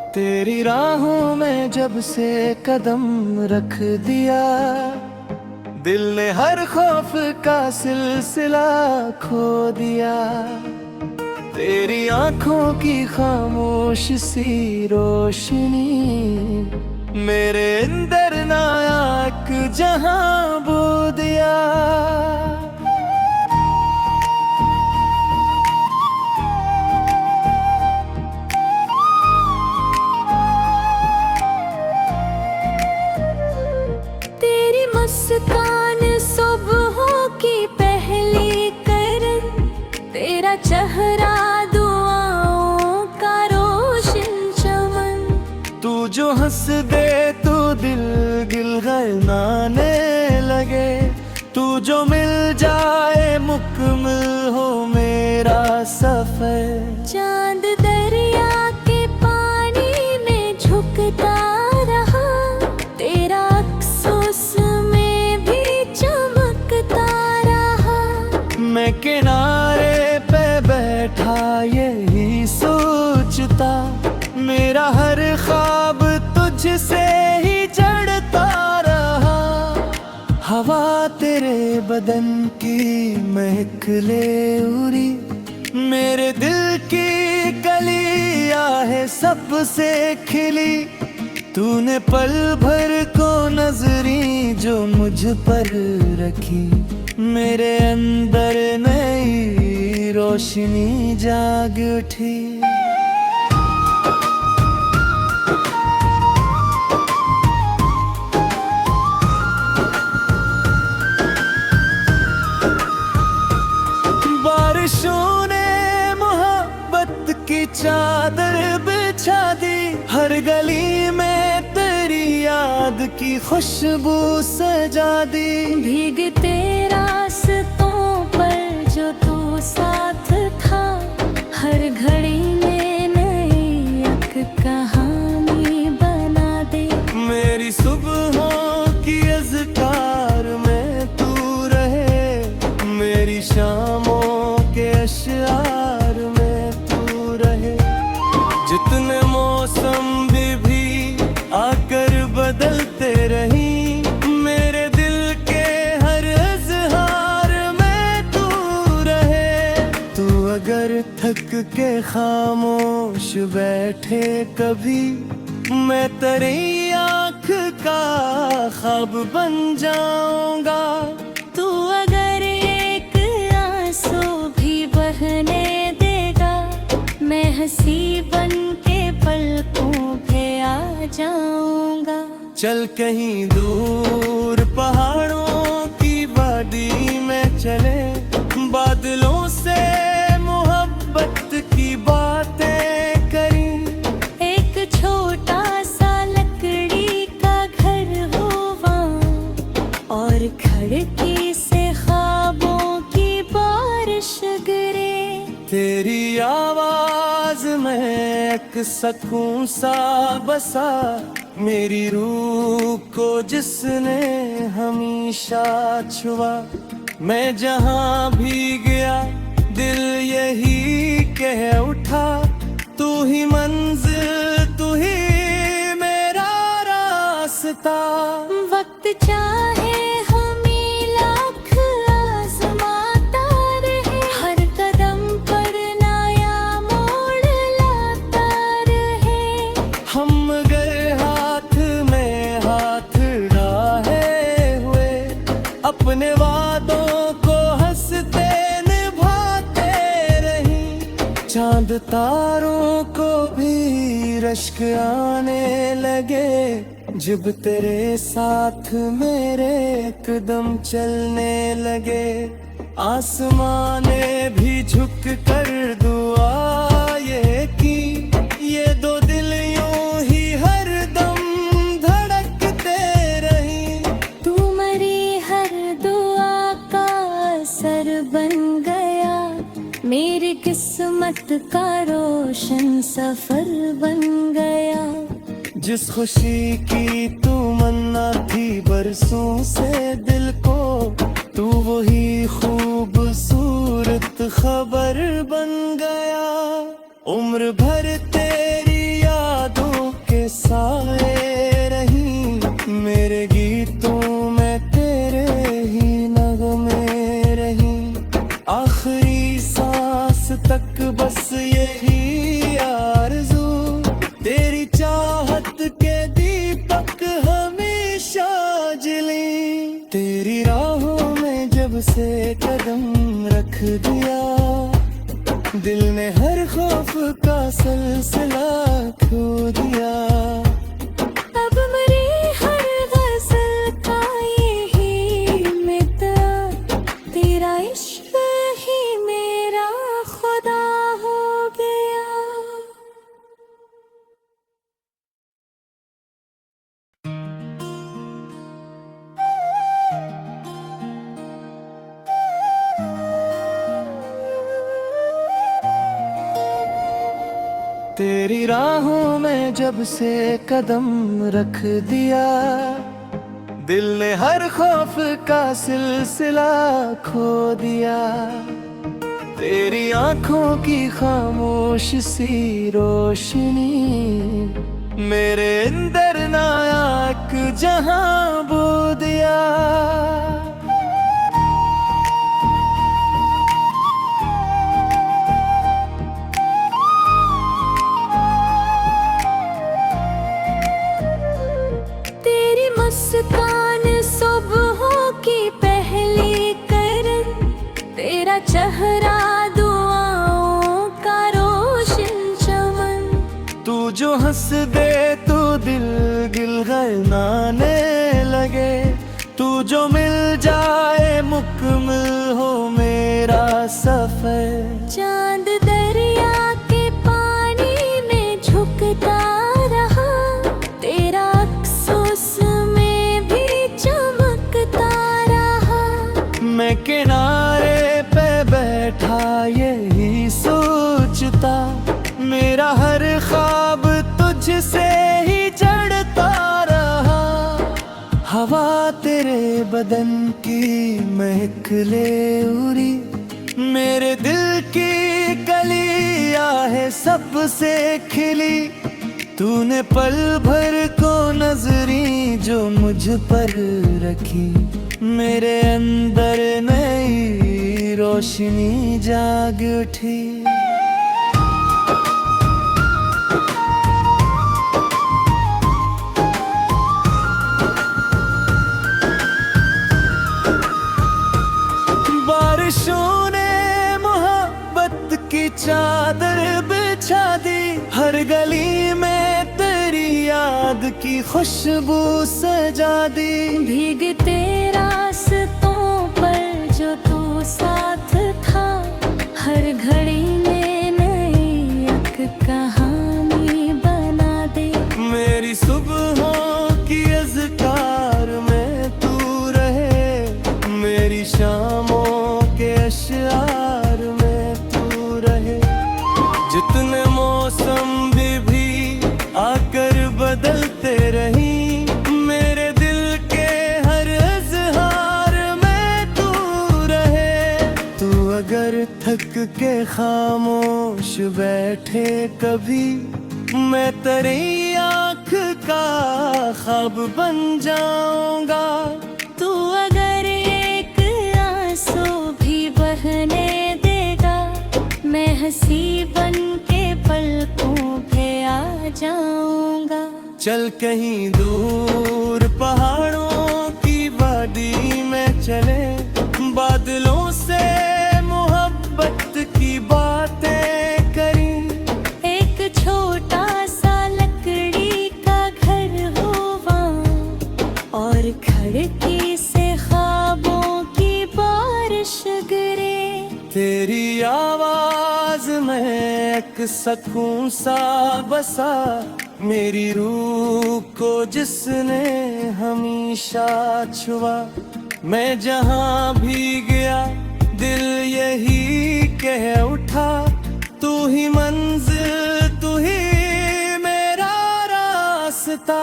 तेरी राहों में जब से कदम रख दिया, दिल ने हर खौफ का सिलसिला खो दिया। तेरी आंखों की खामोश सी रोशनी मेरे अंदर नायक जहां बो दिया। तेरी मुस्कान सुबहों की पहली करन, तेरा चेहरा दुआओं का रोशन चमन। तू जो हंस दे तो दिल गिलगलाने लगे, तू जो मिल जाए मुकम्मल हो मेरा सफर। चांद दरिया के पानी में झुकता रहा, तेरा अक्स उसमें भी चमकता रहा। मैं किनारे पे बैठा यही सोचता, मेरा हर ख्वाब तुझसे ही जड़ता रहा। हवा तेरे बदन की महक ले उड़ी, मेरे दिल की कलियां है सबसे खिली। तूने पल भर को नजरी जो मुझ पर रखी, मेरे अंदर नई रोशनी जाग उठी। बारिशों ने मोहब्बत की चादर बिछा दी, हर गली में तेरी याद की खुशबू सजा दी। भीगते रास्तों पर जो तू साथ था, हर घड़ी में नई एक कहानी बना दे। मेरी सुबहों की अज़कार में तू रहे, मेरी शामों के अशआर में तू रहे। जितने मौसम भी आकर बदलते रही, मेरे दिल के हर इज़हार में तू रहे। तू अगर थक के खामोश बैठे कभी, मैं तेरी आँख का ख्वाब बन जाऊंगा। तू अगर एक आंसू भी बहने देगा, मैं हंसी बन के पलकों पे आ जाऊंगा। चल कहीं दूर पहाड़ों की वादी में चले, बादलों से मोहब्बत की बातें करें। एक छोटा सा लकड़ी का घर हो वहाँ, और खिड़की से ख्वाबों की बारिश गिरे। तेरी आवाज में एक सकून सा बसा, मेरी रूह को जिसने हमेशा छुआ। मैं जहाँ भी गया दिल यही कह उठा, तू ही मंजिल तू ही मेरा रास्ता। वक्त चाहे हमें लाख आज़माता रहे, हर कदम पर नया मोड़ लाता रहे। हम गए हाथ में हाथ डाले हुए, अपने वादों को हंसते निभाते रही। चांद तारों को भी रश्क आने लगे, जब तेरे साथ मेरे कदम चलने लगे। आसमां ने भी झुक कर दुआ ये की, ये दो दिल यूं ही हर दम धड़कते रही। तू मरी हर दुआ का असर बन गया, मेरी किस्मत का रोशन सफर बन गया। जिस खुशी की तू मन्ना थी बरसों से दिल को, तू वही खूबसूरत खबर बन गया। उम्र भर तेरी यादों मेरे गीतों में तेरे ही नगमे रही, आखिरी सांस तक बस यही आरज़ू, तेरी चाहत के दीपक हमेशा जली। तेरी राहों में जब से कदम रख दिया, दिल ने हर खौफ का सिलसिला खो दिया। अब मेरी हर गज़ल का यही मिता, तेरा इश्क ही मेरा खुदा हो गया। तेरी राहों में जब से कदम रख दिया, दिल ने हर खौफ का सिलसिला खो दिया। तेरी आंखों की खामोश सी रोशनी मेरे अंदर नायक जहां बो दिया। मुस्कान सुबहों की पहली करन, तेरा चेहरा दुआओं का रोशन चमन। तू जो हंस दे तो दिल गिलगलाने लगे, तू जो मिल जाए मुकम्मल हो मेरा सफर। चांद दरिया के पानी में झुकता रहा, तेरा मैं किनारे पे बैठा यही सोचता, मेरा हर ख्वाब तुझसे ही जड़ता रहा। हवा तेरे बदन की महक ले उड़ी, मेरे दिल की कलियां है सबसे खिली। तूने पल भर को नजरी जो मुझ पर रखी, मेरे अंदर नई रोशनी जाग उठी। बारिशों ने मोहब्बत की चादर बिछा दी, हर गली में तेरी याद की खुशबू सजा दी। भीगते रास्तों पर जो तू साथ था, हर घड़ी में नई एक कहानी बना दे। मेरी सुबहों की अज़कार में तू रहे, मेरी शामों के अशआर में तू रहे। जितने मौसम भी आकर बदलते रही, मेरे दिल के हर इज़हार में तू रहे। तू अगर थक के खामोश बैठे कभी, मैं तेरी आँख का ख्वाब बन जाऊंगा। तू अगर एक आंसू भी बहने देगा, मैं हंसी बन के पलकों पे आ जाऊंगा। चल कहीं दूर पहाड़ों की वादी में चले, बादलों से मोहब्बत की बातें करी। एक छोटा सा लकड़ी का घर हो वहाँ, और खिड़की से ख्वाबों की बारिश गिरे। तेरी आवाज में एक सकून सा बसा, मेरी रूह को जिसने हमेशा छुआ। मैं जहाँ भी गया दिल यही कह उठा, तू ही मंजिल तू ही मेरा रास्ता।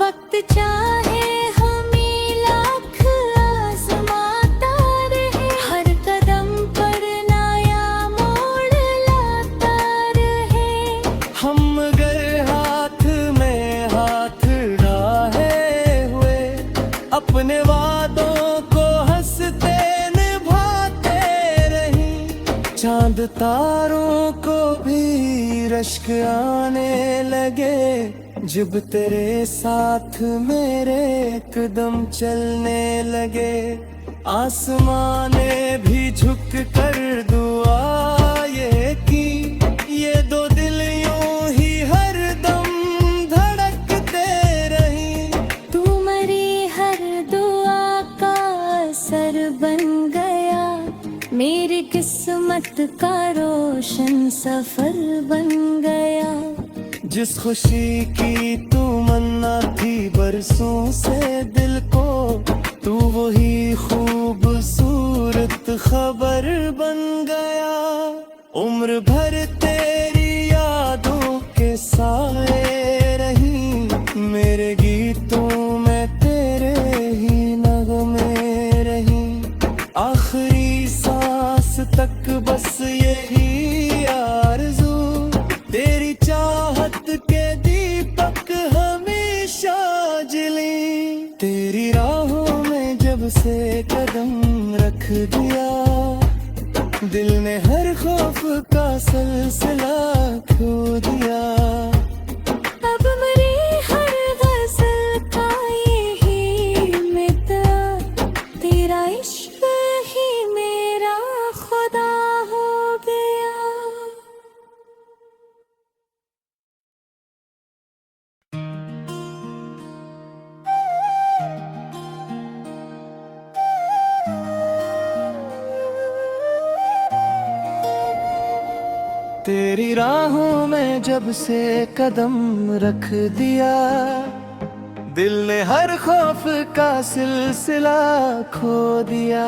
वक्त चाहे हमें लाख आज़माता रहे, हर कदम पर नया मोड़ लाता रहे। हम अगर हाथ में हाथ डाले अपने वादों को हंसते निभाते रही। चांद तारों को भी रश्क आने लगे जब तेरे साथ मेरे कदम चलने लगे। आसमां ने भी झुक कर दुआ ये की, ये दो दिल यूं ही हर दम धड़कते रही। तू मेरी हर दुआ का असर बन गया, मेरी किस्मत का रोशन सफर बन गया। जिस खुशी की तमन्ना थी बरसों से दिल को, तू वही खूबसूरत खबर बन गया। उम्र भर तेरी यादों के साए रही, मेरे गीतों में तेरे ही नगमे रही। आखिरी सांस तक बस यही आरज़ू, तेरी चाहत के दीपक हमेशा जली। तेरी राहों में जब से कदम रख दिया, दिल ने हर खौफ का सिलसिला खो दिया। अब मेरी हर गज़ल का यही मित्रा, तेरा इश्क ही मेरा खुदा हो गया। तेरी राहों में जब से कदम रख दिया, दिल ने हर खौफ का सिलसिला खो दिया।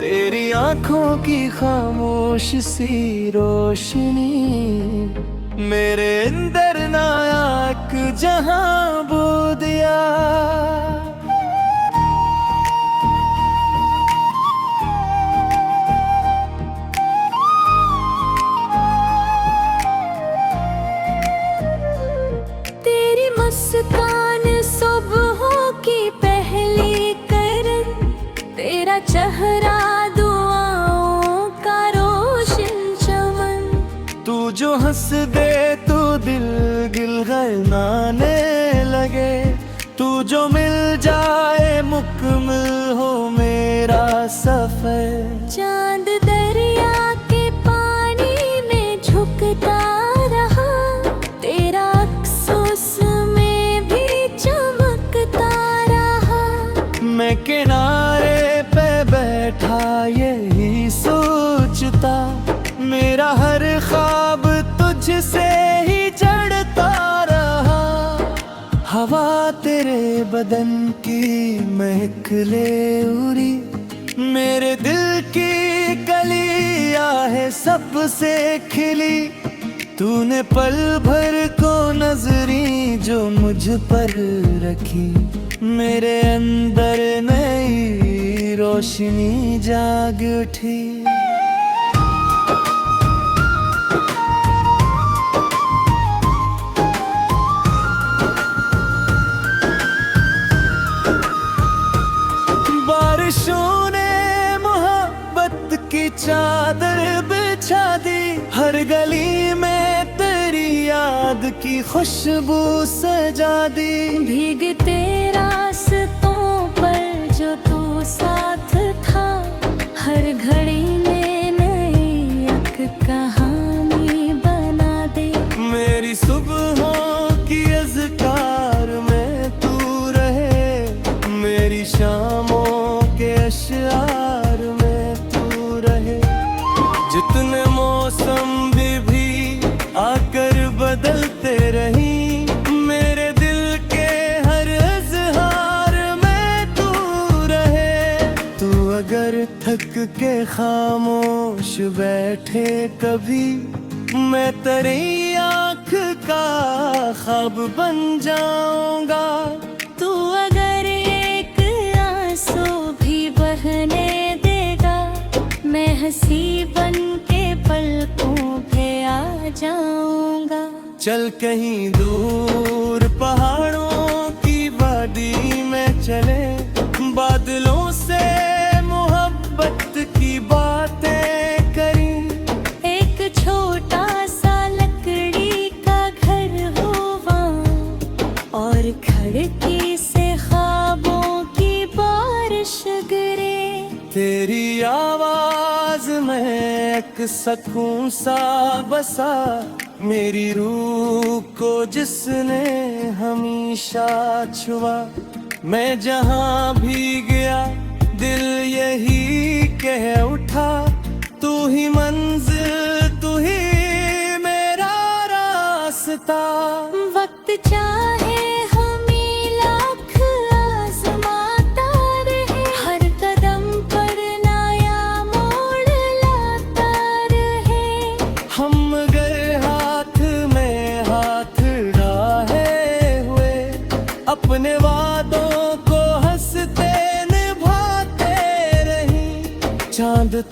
तेरी आंखों की खामोश सी रोशनी मेरे अंदर नायक जहां बो दिया। मुस्कान सुबहों की पहली करन, तेरा चेहरा दुआओं का रोशन चमन। तू जो हंस दे तो दिल गिलगलाने लगे, तू जो मिल जाए मुकम्मल हो मेरा सफर। चांद दरिया के पानी में झुकता रहा, तेरा मैं किनारे पे बैठा यही सोचता, मेरा हर ख्वाब तुझसे ही जड़ता रहा। हवा तेरे बदन की महक ले उड़ी, मेरे दिल की कलियां है सबसे खिली। तूने पल भर को नजरी जो मुझ पर रखी, मेरे अंदर नई रोशनी जाग उठी। बारिशों ने मोहब्बत की चादर बिछा दी, हर गली में तेरी याद की खुशबू सजा दी। भीगते रास्तों पर जो तू साथ था, हर घड़ी में नई एक कहानी बना दे। मेरी सुबहों की अज़कार में तू रहे, मेरी शामों के अशआर में तू रहे। जितने मौसम भी आकर बदलते रही, मेरे दिल के हर इज़हार में तू रहे। तू अगर थक के खामोश बैठे कभी, मैं तेरी आँख का ख्वाब बन जाऊंगा। तू अगर एक आंसू भी बहने देगा, मैं हंसी बन के पलकों पे आ जाऊंगा। चल कहीं दूर पहाड़ों की वादी में चले, बादलों से मोहब्बत की बातें करी। एक छोटा सा लकड़ी का घर हो वहाँ, और खिड़की से ख्वाबों की बारिश गिरे। तेरी आवाज में एक सकून सा बसा, मेरी रूह को जिसने हमेशा छुआ। मैं जहाँ भी गया दिल यही कह उठा, तू ही मंजिल, तू ही मेरा रास्ता। वक्त चाहे हमें लाख आजमाता रहे, हर कदम पर नया मोड़ लाता रहे। हम गए हाथ में हाथ डाले हुए, अपने वादों को हंसते निभाते रही। चांद